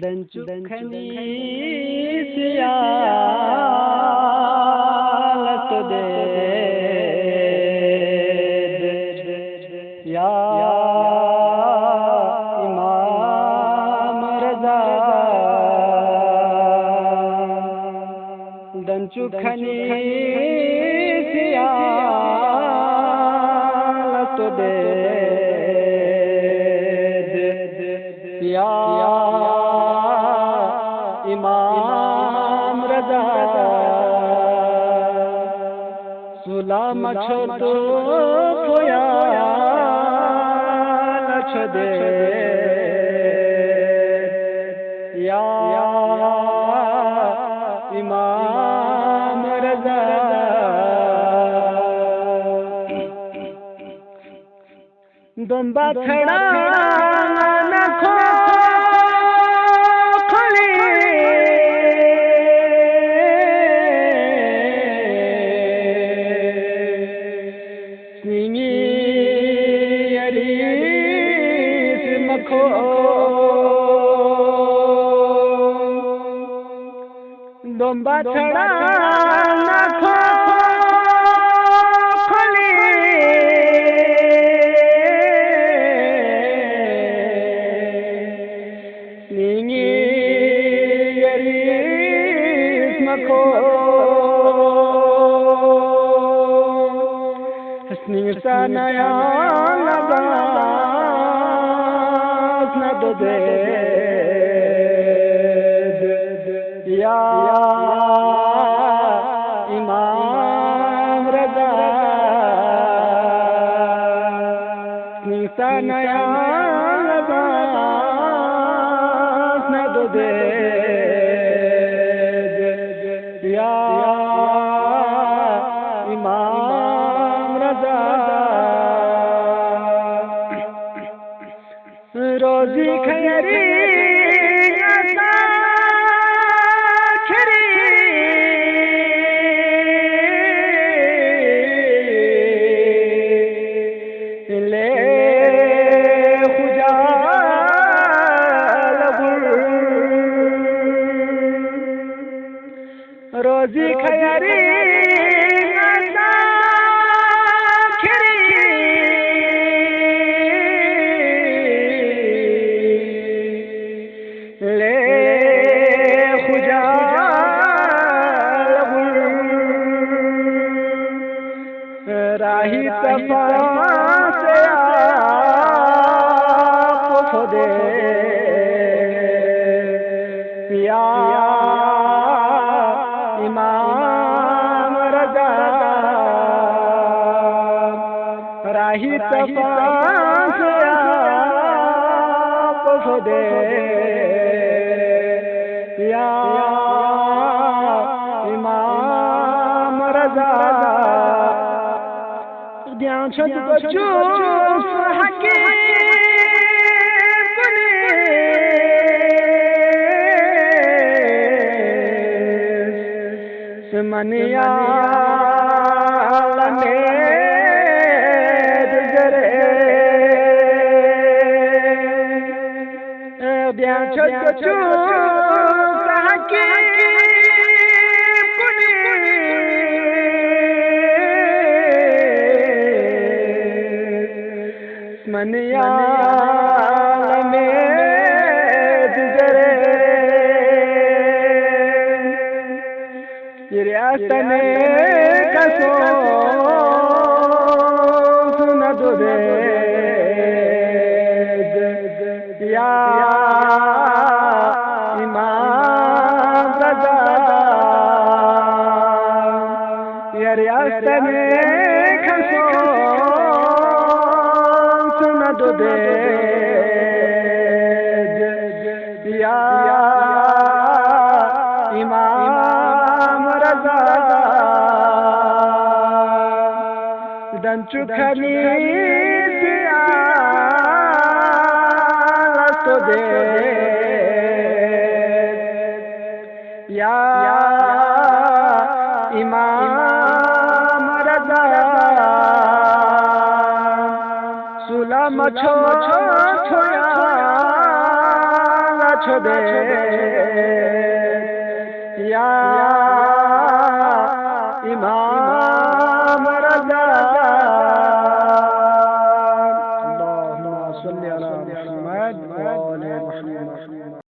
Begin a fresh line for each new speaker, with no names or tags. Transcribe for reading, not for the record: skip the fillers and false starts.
दंचु खनी सियालत दे या इमाम रज़ा दंचु खनी सियालत दे या इमाम रज़ा सुलाम छो खोया लछ दे या इमाम रज़ा दुम्बा खड़ा न खो दुम्बा छड़ा न खो खली नींगी यरीस मखो हसनी सा नया लबास न दे या इमाम रज़ा निसा नया लबास न दे या इमाम रज़ा रोजी खैरी रोजी खैरी ले खुजा राही तफा से आप दे या इमाम रज़ा राही तफा से आप दे या इमाम रज़ा ध्यान छत बच्चो हके मनिया लने गुजरे ब्याह छो के मनिया लने गुजरे रियासने कसो सुन दे या इमाम रज़ा रियासने कसो सुन दे या इमाम रज़ा दंचु खनी सियालत दे या इमाम रज़ा सुलम छो छोया छुदे या इमाम रजा। अल्लाहुम्मा सल्ली अला मुहम्मद व आले मुहम्मद।